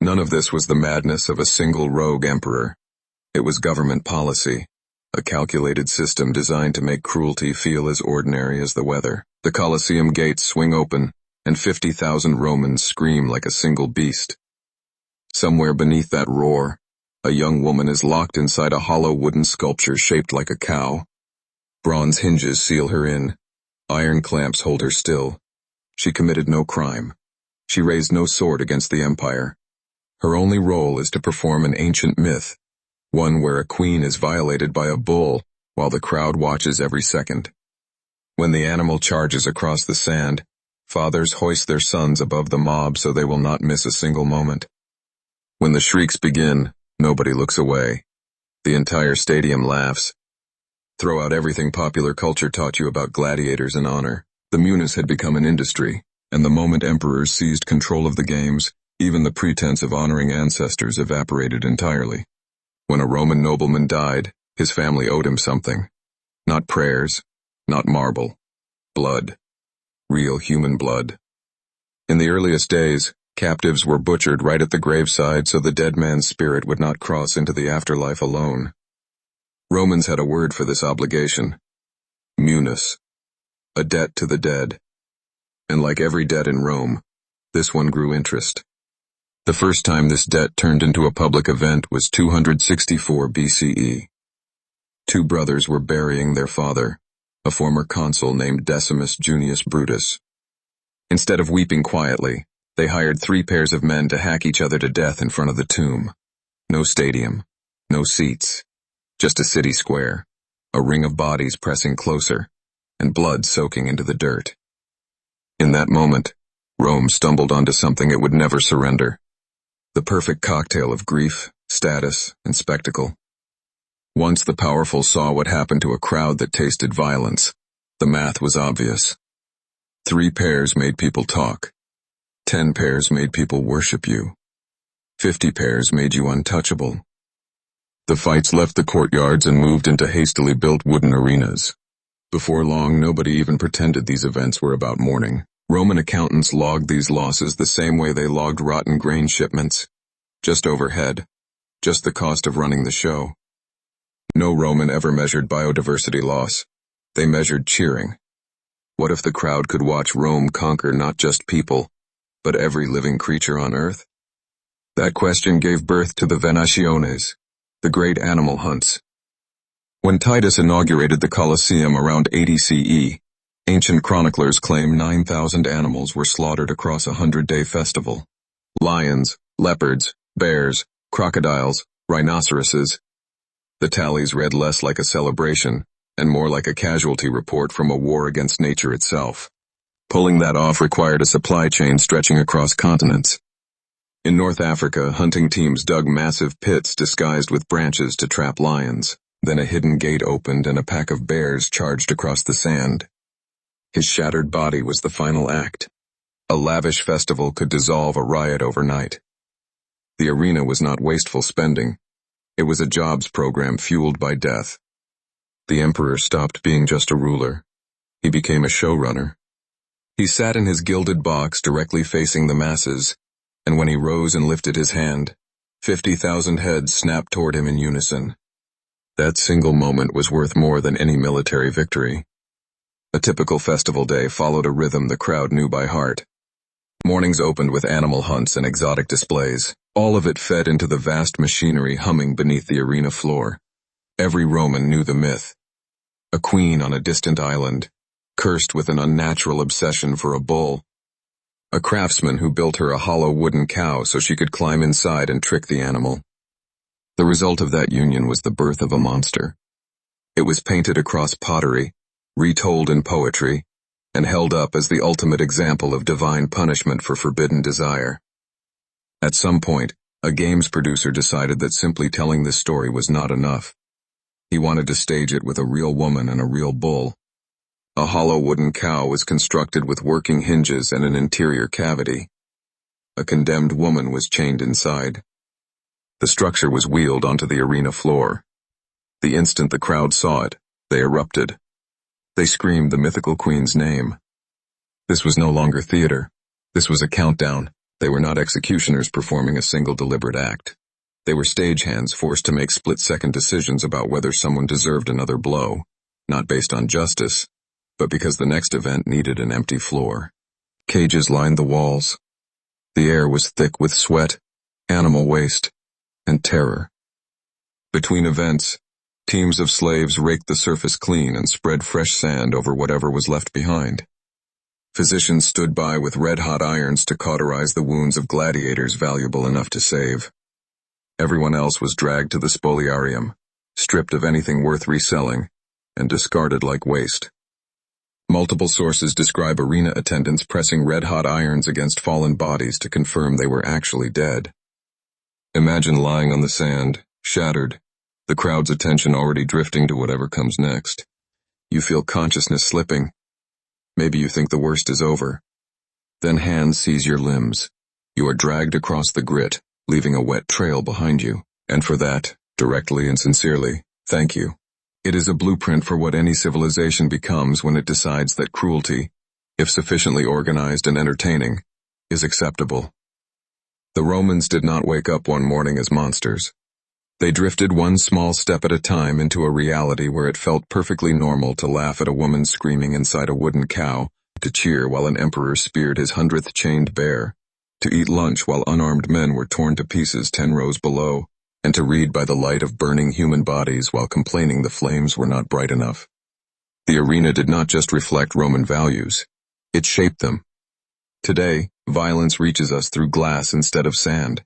None of this was the madness of a single rogue emperor. It was government policy, a calculated system designed to make cruelty feel as ordinary as the weather. The Colosseum gates swing open, and 50,000 Romans scream like a single beast. Somewhere beneath that roar, a young woman is locked inside a hollow wooden sculpture shaped like a cow. Bronze hinges seal her in. Iron clamps hold her still. She committed no crime. She raised no sword against the empire. Her only role is to perform an ancient myth, one where a queen is violated by a bull while the crowd watches every second. When the animal charges across the sand, fathers hoist their sons above the mob so they will not miss a single moment. When the shrieks begin, nobody looks away. The entire stadium laughs. Throw out everything popular culture taught you about gladiators and honor. The munus had become an industry, and the moment emperors seized control of the games, even the pretense of honoring ancestors evaporated entirely. When a Roman nobleman died, his family owed him something. Not prayers, not marble. Blood. Real human blood. In the earliest days, captives were butchered right at the graveside so the dead man's spirit would not cross into the afterlife alone. Romans had a word for this obligation. Munus. A debt to the dead. And like every debt in Rome, this one grew interest. The first time this debt turned into a public event was 264 BCE. Two brothers were burying their father, a former consul named Decimus Junius Brutus. Instead of weeping quietly, they hired 3 pairs of men to hack each other to death in front of the tomb. No stadium, no seats, just a city square, a ring of bodies pressing closer, and blood soaking into the dirt. In that moment, Rome stumbled onto something it would never surrender. The perfect cocktail of grief, status, and spectacle. Once the powerful saw what happened to a crowd that tasted violence, the math was obvious. 3 pairs made people talk. 10 pairs made people worship you. 50 pairs made you untouchable. The fights left the courtyards and moved into hastily built wooden arenas. Before long, nobody even pretended these events were about mourning. Roman accountants logged these losses the same way they logged rotten grain shipments. Just overhead. Just the cost of running the show. No Roman ever measured biodiversity loss. They measured cheering. What if the crowd could watch Rome conquer not just people, but every living creature on earth? That question gave birth to the Venationes, the great animal hunts. When Titus inaugurated the Colosseum around 80 CE, ancient chroniclers claim 9,000 animals were slaughtered across a 100-day festival. Lions, leopards, bears, crocodiles, rhinoceroses. The tallies read less like a celebration, and more like a casualty report from a war against nature itself. Pulling that off required a supply chain stretching across continents. In North Africa, hunting teams dug massive pits disguised with branches to trap lions. Then a hidden gate opened and a pack of bears charged across the sand. His shattered body was the final act. A lavish festival could dissolve a riot overnight. The arena was not wasteful spending. It was a jobs program fueled by death. The emperor stopped being just a ruler. He became a showrunner. He sat in his gilded box directly facing the masses, and when he rose and lifted his hand, 50,000 heads snapped toward him in unison. That single moment was worth more than any military victory. A typical festival day followed a rhythm the crowd knew by heart. Mornings opened with animal hunts and exotic displays. All of it fed into the vast machinery humming beneath the arena floor. Every Roman knew the myth. A queen on a distant island, cursed with an unnatural obsession for a bull. A craftsman who built her a hollow wooden cow so she could climb inside and trick the animal. The result of that union was the birth of a monster. It was painted across pottery, retold in poetry, and held up as the ultimate example of divine punishment for forbidden desire. At some point, a games producer decided that simply telling this story was not enough. He wanted to stage it with a real woman and a real bull. A hollow wooden cow was constructed with working hinges and an interior cavity. A condemned woman was chained inside. The structure was wheeled onto the arena floor. The instant the crowd saw it, they erupted. They screamed the mythical queen's name. This was no longer theater. This was a countdown, They were not executioners performing a single deliberate act. They were stagehands forced to make split-second decisions about whether someone deserved another blow, not based on justice, but because the next event needed an empty floor. Cages lined the walls. The air was thick with sweat, animal waste, and terror. Between events, teams of slaves raked the surface clean and spread fresh sand over whatever was left behind. Physicians stood by with red-hot irons to cauterize the wounds of gladiators valuable enough to save. Everyone else was dragged to the spoliarium, stripped of anything worth reselling, and discarded like waste. Multiple sources describe arena attendants pressing red-hot irons against fallen bodies to confirm they were actually dead. Imagine lying on the sand, shattered, the crowd's attention already drifting to whatever comes next. You feel consciousness slipping. Maybe you think the worst is over. Then hands seize your limbs. You are dragged across the grit, leaving a wet trail behind you, and for that, directly and sincerely, thank you. It is a blueprint for what any civilization becomes when it decides that cruelty, if sufficiently organized and entertaining, is acceptable. The Romans did not wake up one morning as monsters. They drifted one small step at a time into a reality where it felt perfectly normal to laugh at a woman screaming inside a wooden cow, to cheer while an emperor speared his 100th chained bear, to eat lunch while unarmed men were torn to pieces 10 rows below, and to read by the light of burning human bodies while complaining the flames were not bright enough. The arena did not just reflect Roman values, it shaped them. Today, violence reaches us through glass instead of sand.